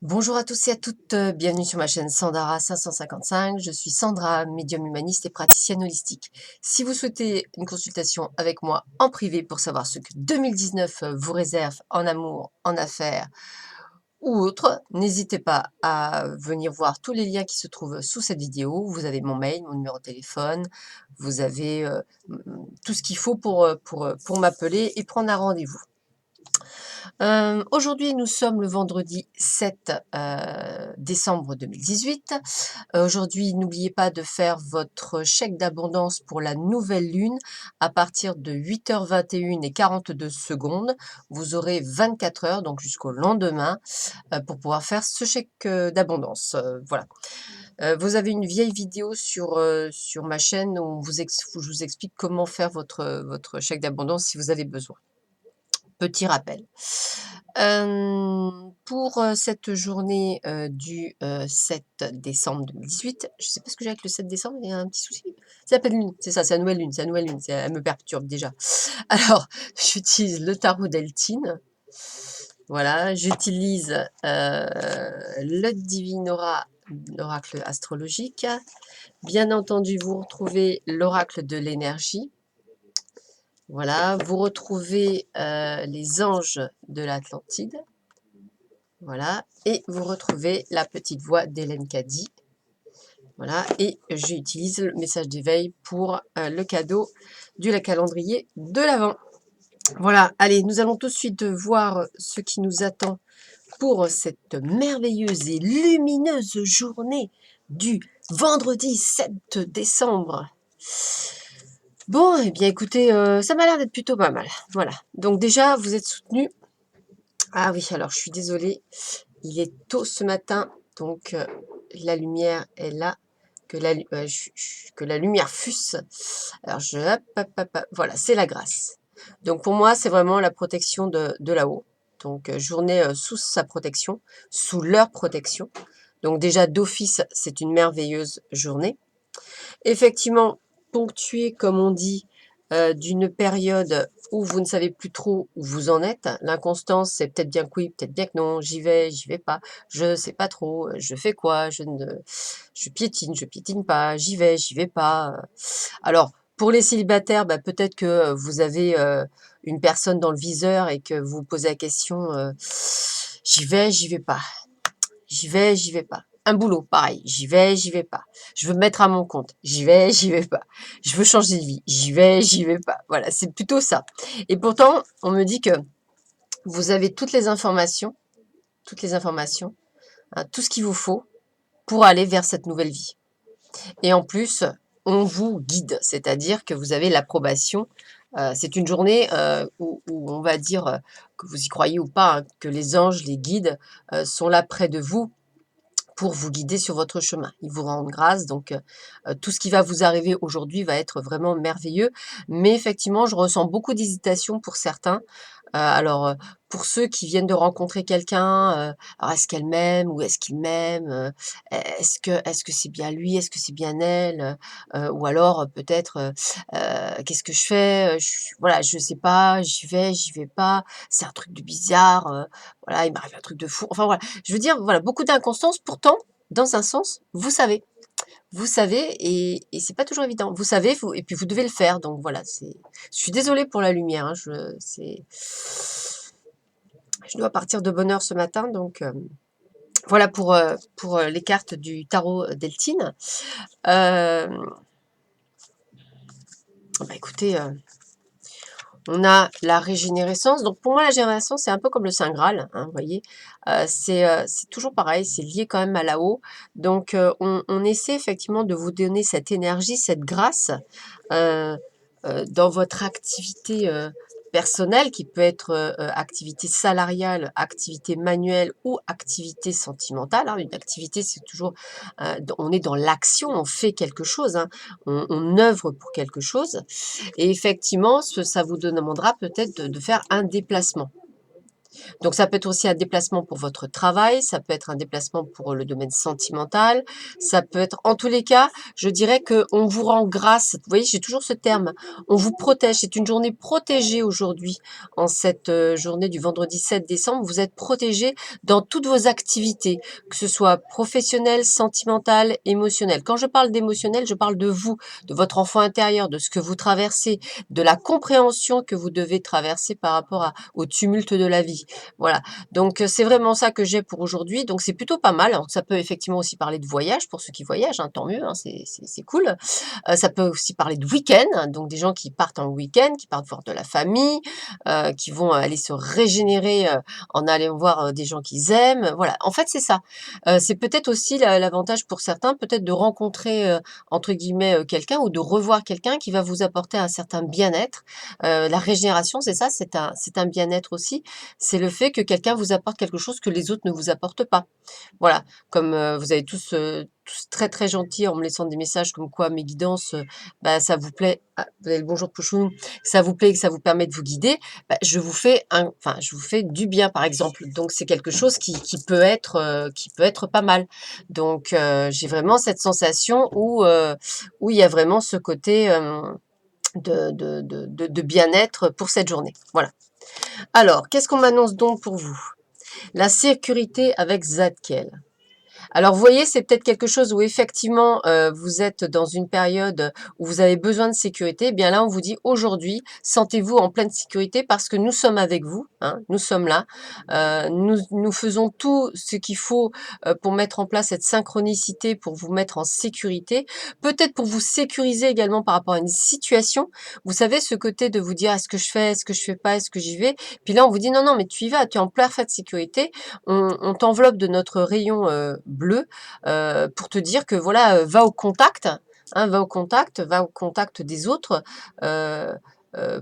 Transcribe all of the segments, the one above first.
Bonjour à tous et à toutes, bienvenue sur ma chaîne Sandara 555. Je suis Sandra, médium humaniste et praticienne holistique. Si vous souhaitez une consultation avec moi en privé pour savoir ce que 2019 vous réserve en amour, en affaires ou autre, n'hésitez pas à venir voir tous les liens qui se trouvent sous cette vidéo. Vous avez mon mail, mon numéro de téléphone, vous avez tout ce qu'il faut pour m'appeler et prendre un rendez-vous. Aujourd'hui, nous sommes le vendredi 7 décembre 2018. Aujourd'hui, n'oubliez pas de faire votre chèque d'abondance pour la nouvelle lune à partir de 8h21 et 42 secondes. Vous aurez 24 heures, donc jusqu'au lendemain, pour pouvoir faire ce chèque d'abondance. Voilà. Vous avez une vieille vidéo sur ma chaîne où je vous explique comment faire votre chèque d'abondance si vous avez besoin. Petit rappel. Pour cette journée du 7 décembre 2018, je ne sais pas ce que j'ai avec le 7 décembre, il y a un petit souci. C'est la pleine lune, c'est ça, c'est la nouvelle lune, c'est la nouvelle lune, elle me perturbe déjà. Alors, j'utilise le tarot d'Eltine. Voilà, j'utilise le Divinora, l'oracle astrologique. Bien entendu, vous retrouvez l'oracle de l'énergie. Voilà, vous retrouvez les anges de l'Atlantide. Voilà, et vous retrouvez la petite voix d'Hélène Caddy. Voilà, et j'utilise le message d'éveil pour le cadeau du calendrier de l'Avent. Voilà, allez, nous allons tout de suite voir ce qui nous attend pour cette merveilleuse et lumineuse journée du vendredi 7 décembre. Bon, eh bien écoutez, ça m'a l'air d'être plutôt pas mal. Voilà, donc déjà, vous êtes soutenus. Ah oui, alors je suis désolée, il est tôt ce matin, donc la lumière est là, que la lumière fuse. Alors hop, voilà, c'est la grâce. Donc pour moi, c'est vraiment la protection de là-haut. Donc journée sous sa protection, sous leur protection. Donc déjà d'office, c'est une merveilleuse journée. Effectivement, ponctuée, comme on dit, d'une période où vous ne savez plus trop où vous en êtes. L'inconstance, c'est peut-être bien que oui, peut-être bien que non, j'y vais pas, je sais pas trop, je fais quoi, je piétine pas, j'y vais pas. Alors, pour les célibataires, bah, peut-être que vous avez une personne dans le viseur et que vous vous posez la question, j'y vais pas. J'y vais pas. Un boulot, pareil, j'y vais pas. Je veux me mettre à mon compte, j'y vais pas. Je veux changer de vie, j'y vais pas. Voilà, c'est plutôt ça. Et pourtant, on me dit que vous avez toutes les informations, hein, tout ce qu'il vous faut pour aller vers cette nouvelle vie. Et en plus, on vous guide, c'est-à-dire que vous avez l'approbation. C'est une journée où on va dire, que vous y croyez ou pas, hein, que les anges, les guides sont là près de vous pour vous guider sur votre chemin. Ils vous rendent grâce, donc tout ce qui va vous arriver aujourd'hui va être vraiment merveilleux. Mais effectivement, je ressens beaucoup d'hésitation pour certains. Alors, pour ceux qui viennent de rencontrer quelqu'un, alors est-ce qu'elle m'aime ou est-ce qu'il m'aime? Est-ce que c'est bien lui? Est-ce que c'est bien elle? Ou alors peut-être, qu'est-ce que je fais? Voilà, je sais pas, j'y vais pas, c'est un truc de bizarre, voilà, il m'arrive un truc de fou. Enfin voilà, je veux dire, voilà, beaucoup d'inconstance. Pourtant, dans un sens, vous savez, et c'est pas toujours évident. Vous savez, et puis vous devez le faire. Donc voilà, je suis désolée pour la lumière. Hein, je dois partir de bonne heure ce matin, donc voilà pour les cartes du tarot d'Eltine. Bah écoutez, on a la régénérescence. Donc pour moi, la régénérescence, c'est un peu comme le Saint Graal, hein, vous voyez. C'est toujours pareil, c'est lié quand même à là-haut. Donc on essaie effectivement de vous donner cette énergie, cette grâce dans votre activité personnelle, qui peut être activité salariale, activité manuelle ou activité sentimentale. Hein. Une activité, c'est toujours, on est dans l'action, on fait quelque chose, hein, on œuvre pour quelque chose. Et effectivement, ça vous demandera peut-être de faire un déplacement. Donc ça peut être aussi un déplacement pour votre travail, ça peut être un déplacement pour le domaine sentimental, ça peut être en tous les cas, je dirais qu'on vous rend grâce. Vous voyez, j'ai toujours ce terme, on vous protège. C'est une journée protégée aujourd'hui, en cette journée du vendredi 7 décembre. Vous êtes protégé dans toutes vos activités, que ce soit professionnelle, sentimentale, émotionnelle. Quand je parle d'émotionnel, je parle de vous, de votre enfant intérieur, de ce que vous traversez, de la compréhension que vous devez traverser par rapport au tumulte de la vie. Voilà, donc c'est vraiment ça que j'ai pour aujourd'hui, donc c'est plutôt pas mal. Alors ça peut effectivement aussi parler de voyage pour ceux qui voyagent, hein, tant mieux, hein, c'est cool. Ça peut aussi parler de week-end, hein, donc des gens qui partent en week-end, qui partent voir de la famille, qui vont aller se régénérer en allant voir des gens qu'ils aiment. Voilà, en fait c'est ça. C'est peut-être aussi l'avantage pour certains, peut-être de rencontrer entre guillemets quelqu'un ou de revoir quelqu'un qui va vous apporter un certain bien-être. La régénération, c'est ça, c'est un bien-être aussi. C'est le fait que quelqu'un vous apporte quelque chose que les autres ne vous apportent pas. Voilà, comme vous avez tous très très gentils en me laissant des messages comme quoi mes guidances, bah, ça vous plaît. Ah, vous avez le bonjour Pouchou, ça vous plaît et que ça vous permet de vous guider. Bah, je vous fais du bien par exemple. Donc c'est quelque chose qui peut être pas mal. Donc j'ai vraiment cette sensation où il y a vraiment ce côté de bien-être pour cette journée. Voilà. Alors, qu'est-ce qu'on m'annonce donc pour vous? La sécurité avec Zadkiel. Alors, vous voyez, c'est peut-être quelque chose où effectivement, vous êtes dans une période où vous avez besoin de sécurité. Eh bien là, on vous dit aujourd'hui, sentez-vous en pleine sécurité parce que nous sommes avec vous, hein, nous sommes là. Nous faisons tout ce qu'il faut pour mettre en place cette synchronicité, pour vous mettre en sécurité. Peut-être pour vous sécuriser également par rapport à une situation. Vous savez, ce côté de vous dire, est-ce que je fais, est-ce que je fais pas, est-ce que j'y vais? Puis là, on vous dit, non, non, mais tu y vas, tu es en parfaite sécurité. On t'enveloppe de notre rayon bleu pour te dire que voilà, va au contact, hein, va au contact des autres. euh,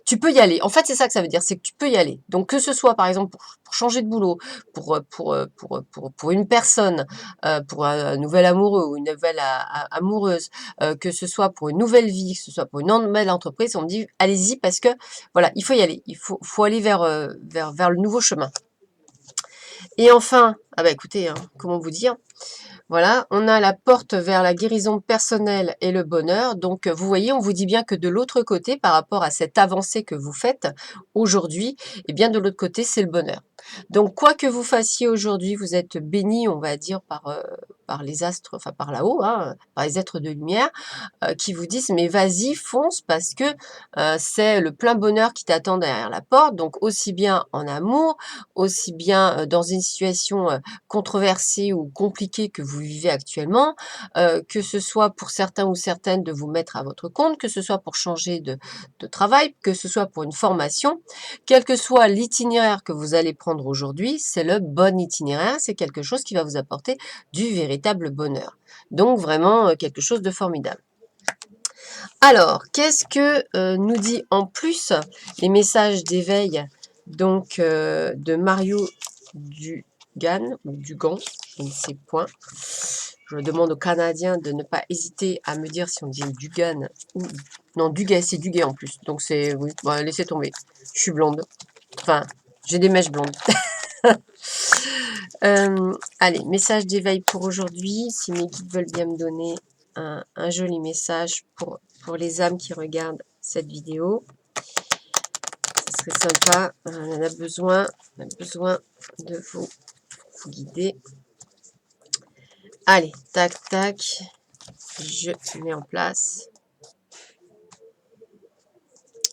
tu peux y aller. En fait, c'est ça que ça veut dire, c'est que tu peux y aller. Donc, que ce soit par exemple pour changer de boulot, pour une personne, pour un nouvel amoureux ou une nouvelle amoureuse, que ce soit pour une nouvelle vie, que ce soit pour une nouvelle entreprise, on me dit allez-y parce que voilà, il faut y aller. Il faut aller vers le nouveau chemin. Et enfin, ah bah écoutez, hein, comment vous dire? Voilà, on a la porte vers la guérison personnelle et le bonheur. Donc, vous voyez, on vous dit bien que de l'autre côté, par rapport à cette avancée que vous faites aujourd'hui, eh bien, de l'autre côté, c'est le bonheur. Donc, quoi que vous fassiez aujourd'hui, vous êtes béni, on va dire, par les astres, enfin par là-haut, hein, par les êtres de lumière qui vous disent mais vas-y, fonce parce que c'est le plein bonheur qui t'attend derrière la porte. Donc aussi bien en amour, aussi bien dans une situation controversée ou compliquée que vous vivez actuellement, que ce soit pour certains ou certaines de vous mettre à votre compte, que ce soit pour changer de travail, que ce soit pour une formation, quel que soit l'itinéraire que vous allez prendre aujourd'hui, c'est le bon itinéraire, c'est quelque chose qui va vous apporter du véritable bonheur. Donc vraiment quelque chose de formidable. Alors, qu'est-ce que nous dit en plus les messages d'éveil donc de Mario Dugan ou Dugan, je ne sais point. Je demande aux Canadiens de ne pas hésiter à me dire si on dit Dugan ou non Duguay, c'est Duguay en plus. Donc c'est oui, bah, laissez tomber. Je suis blonde. Enfin, j'ai des mèches blondes. Allez, message d'éveil pour aujourd'hui. Si mes guides veulent bien me donner un joli message pour les âmes qui regardent cette vidéo, ce serait sympa. On en a besoin. On a besoin de vous guider. Allez, tac, tac. Je mets en place.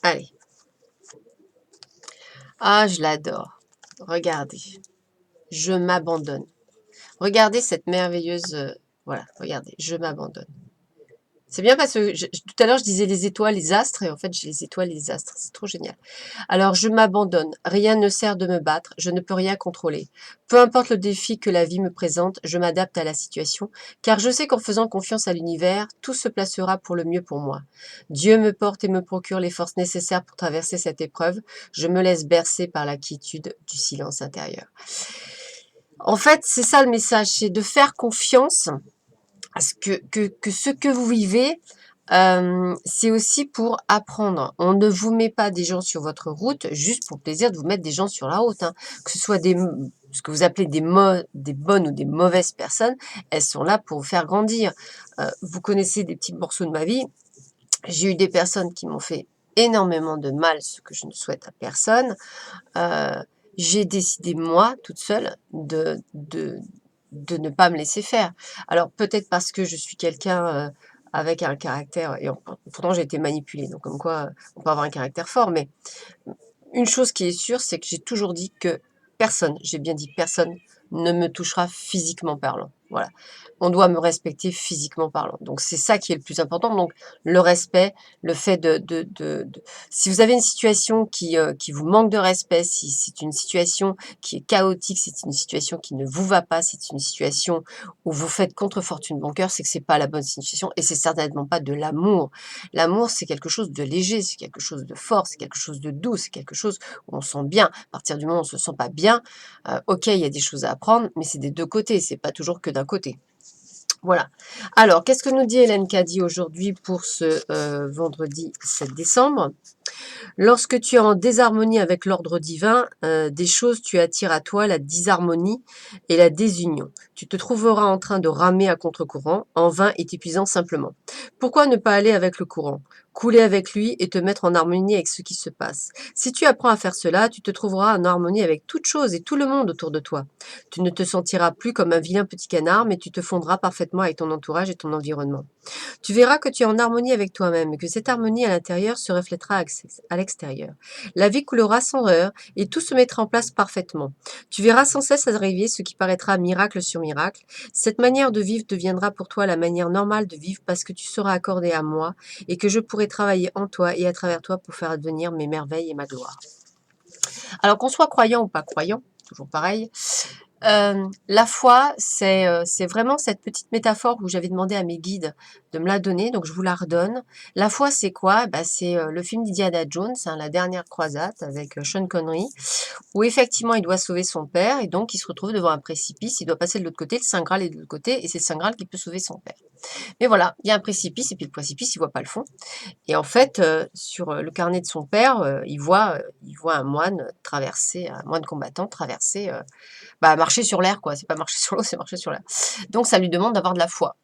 Allez. Ah, je l'adore. Regardez. Je m'abandonne. Regardez cette merveilleuse... voilà, regardez. Je m'abandonne. C'est bien parce que tout à l'heure, je disais les étoiles, les astres, et en fait, j'ai les étoiles et les astres. C'est trop génial. Alors, je m'abandonne. Rien ne sert de me battre. Je ne peux rien contrôler. Peu importe le défi que la vie me présente, je m'adapte à la situation, car je sais qu'en faisant confiance à l'univers, tout se placera pour le mieux pour moi. Dieu me porte et me procure les forces nécessaires pour traverser cette épreuve. Je me laisse bercer par la quiétude du silence intérieur. En fait, c'est ça le message, c'est de faire confiance à ce que vous vivez C'est aussi pour apprendre. On ne vous met pas des gens sur votre route juste pour le plaisir de vous mettre des gens sur la route, hein. Que ce soit ce que vous appelez des bonnes ou des mauvaises personnes, elles sont là pour vous faire grandir. Vous connaissez des petits morceaux de ma vie. J'ai eu des personnes qui m'ont fait énormément de mal, ce que je ne souhaite à personne. J'ai décidé, moi, toute seule, de ne pas me laisser faire. Alors, peut-être parce que je suis quelqu'un avec un caractère, et pourtant j'ai été manipulée, donc comme quoi on peut avoir un caractère fort, mais une chose qui est sûre, c'est que j'ai toujours dit que personne, j'ai bien dit personne, ne me touchera physiquement parlant. Voilà. On doit me respecter physiquement parlant. Donc c'est ça qui est le plus important. Donc le respect, le fait si vous avez une situation qui vous manque de respect, si c'est une situation qui est chaotique, c'est une situation qui ne vous va pas, c'est une situation où vous faites contre fortune bon cœur, c'est que c'est pas la bonne situation et c'est certainement pas de l'amour. L'amour, c'est quelque chose de léger, c'est quelque chose de fort, c'est quelque chose de doux, c'est quelque chose où on se sent bien. À partir du moment où on se sent pas bien, ok, il y a des choses à apprendre, mais c'est des deux côtés, c'est pas toujours que d'un côté. Voilà. Alors, qu'est-ce que nous dit Hélène Caddy aujourd'hui pour ce vendredi 7 décembre? Lorsque tu es en désharmonie avec l'ordre divin, des choses, tu attires à toi la disharmonie et la désunion. Tu te trouveras en train de ramer à contre-courant, en vain et t'épuisant simplement. Pourquoi ne pas aller avec le courant, couler avec lui et te mettre en harmonie avec ce qui se passe? Si tu apprends à faire cela, tu te trouveras en harmonie avec toute chose et tout le monde autour de toi. Tu ne te sentiras plus comme un vilain petit canard, mais tu te fondras parfaitement avec ton entourage et ton environnement. Tu verras que tu es en harmonie avec toi-même et que cette harmonie à l'intérieur se reflètera à l'extérieur. La vie coulera sans heurts et tout se mettra en place parfaitement. Tu verras sans cesse arriver ce qui paraîtra miracle sur miracle. Cette manière de vivre deviendra pour toi la manière normale de vivre parce que tu seras accordé à moi et que je pourrai travailler en toi et à travers toi pour faire advenir mes merveilles et ma gloire. Alors qu'on soit croyant ou pas croyant, toujours pareil, la foi, c'est vraiment cette petite métaphore où j'avais demandé à mes guides de me la donner, donc je vous la redonne. La foi, c'est quoi? Bah, c'est le film d'Indiana Jones, hein, La Dernière Croisade, avec Sean Connery, où effectivement il doit sauver son père, et donc il se retrouve devant un précipice, il doit passer de l'autre côté, le Saint Graal est de l'autre côté, et c'est le Saint Graal qui peut sauver son père. Mais voilà, il y a un précipice, et puis le précipice, il voit pas le fond. Et en fait, sur le carnet de son père, il voit un moine traverser, un moine combattant traverser, marcher sur l'air, quoi. C'est pas marcher sur l'eau, c'est marcher sur l'air. Donc ça lui demande d'avoir de la foi.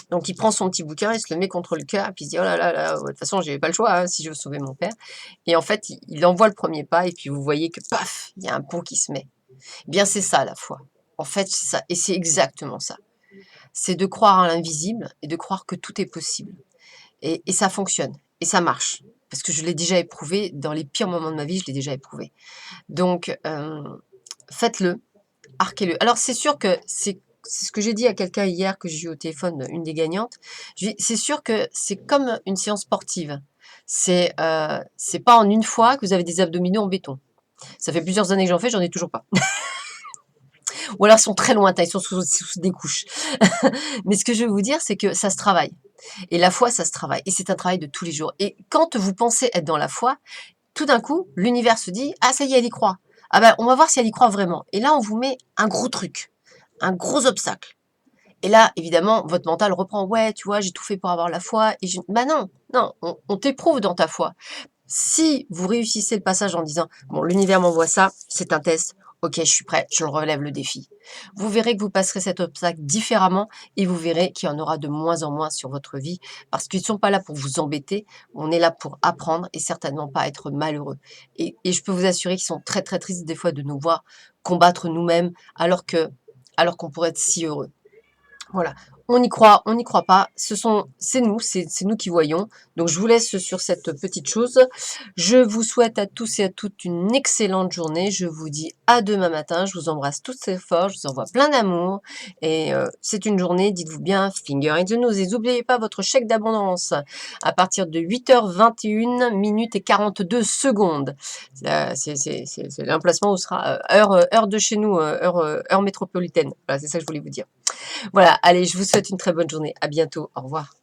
Donc il prend son petit bouquin, il se le met contre le cœur, et puis il se dit: «Oh là là là, de toute façon, j'ai pas le choix, hein, si je veux sauver mon père». Et en fait, il envoie le premier pas, et puis vous voyez que paf, il y a un pont qui se met. Eh bien, c'est ça la foi. En fait, c'est ça, et c'est exactement ça. C'est de croire à l'invisible et de croire que tout est possible. Et ça fonctionne, et ça marche. Parce que je l'ai déjà éprouvé, dans les pires moments de ma vie, je l'ai déjà éprouvé. Donc, faites-le. Arquez-le. Alors c'est sûr que c'est ce que j'ai dit à quelqu'un hier que j'ai eu au téléphone, une des gagnantes. Je lui ai dit: «C'est sûr que c'est comme une séance sportive. C'est pas en une fois que vous avez des abdominaux en béton. Ça fait plusieurs années que j'en fais, j'en ai toujours pas. Ou alors ils sont très lointains, ils sont sous des couches». Mais ce que je veux vous dire, c'est que ça se travaille. Et la foi, ça se travaille. Et c'est un travail de tous les jours. Et quand vous pensez être dans la foi, tout d'un coup, l'univers se dit: «Ah ça y est, elle y croit. Ah ben, on va voir si elle y croit vraiment». Et là, on vous met un gros truc, un gros obstacle. Et là, évidemment, votre mental reprend: «Ouais, tu vois, j'ai tout fait pour avoir la foi et je» bah non, non, on t'éprouve dans ta foi. Si vous réussissez le passage en disant: «Bon, l'univers m'envoie ça, c'est un test. OK, je suis prêt, je relève le défi». Vous verrez que vous passerez cet obstacle différemment et vous verrez qu'il y en aura de moins en moins sur votre vie parce qu'ils ne sont pas là pour vous embêter, on est là pour apprendre et certainement pas être malheureux. Et je peux vous assurer qu'ils sont très, très tristes des fois de nous voir combattre nous-mêmes alors qu'on pourrait être si heureux. Voilà, on n'y croit pas, c'est nous qui voyons. Donc je vous laisse sur cette petite chose. Je vous souhaite à tous et à toutes une excellente journée. Je vous dis à demain matin. Je vous embrasse toutes très fort. Je vous envoie plein d'amour. Et c'est une journée, dites-vous bien, finger in the nose. Et n'oubliez pas votre chèque d'abondance à partir de 8h21 minutes et 42 secondes. C'est l'emplacement où sera heure de chez nous, heure métropolitaine. Voilà, c'est ça que je voulais vous dire. Voilà, allez, je vous souhaite une très bonne journée. À bientôt. Au revoir.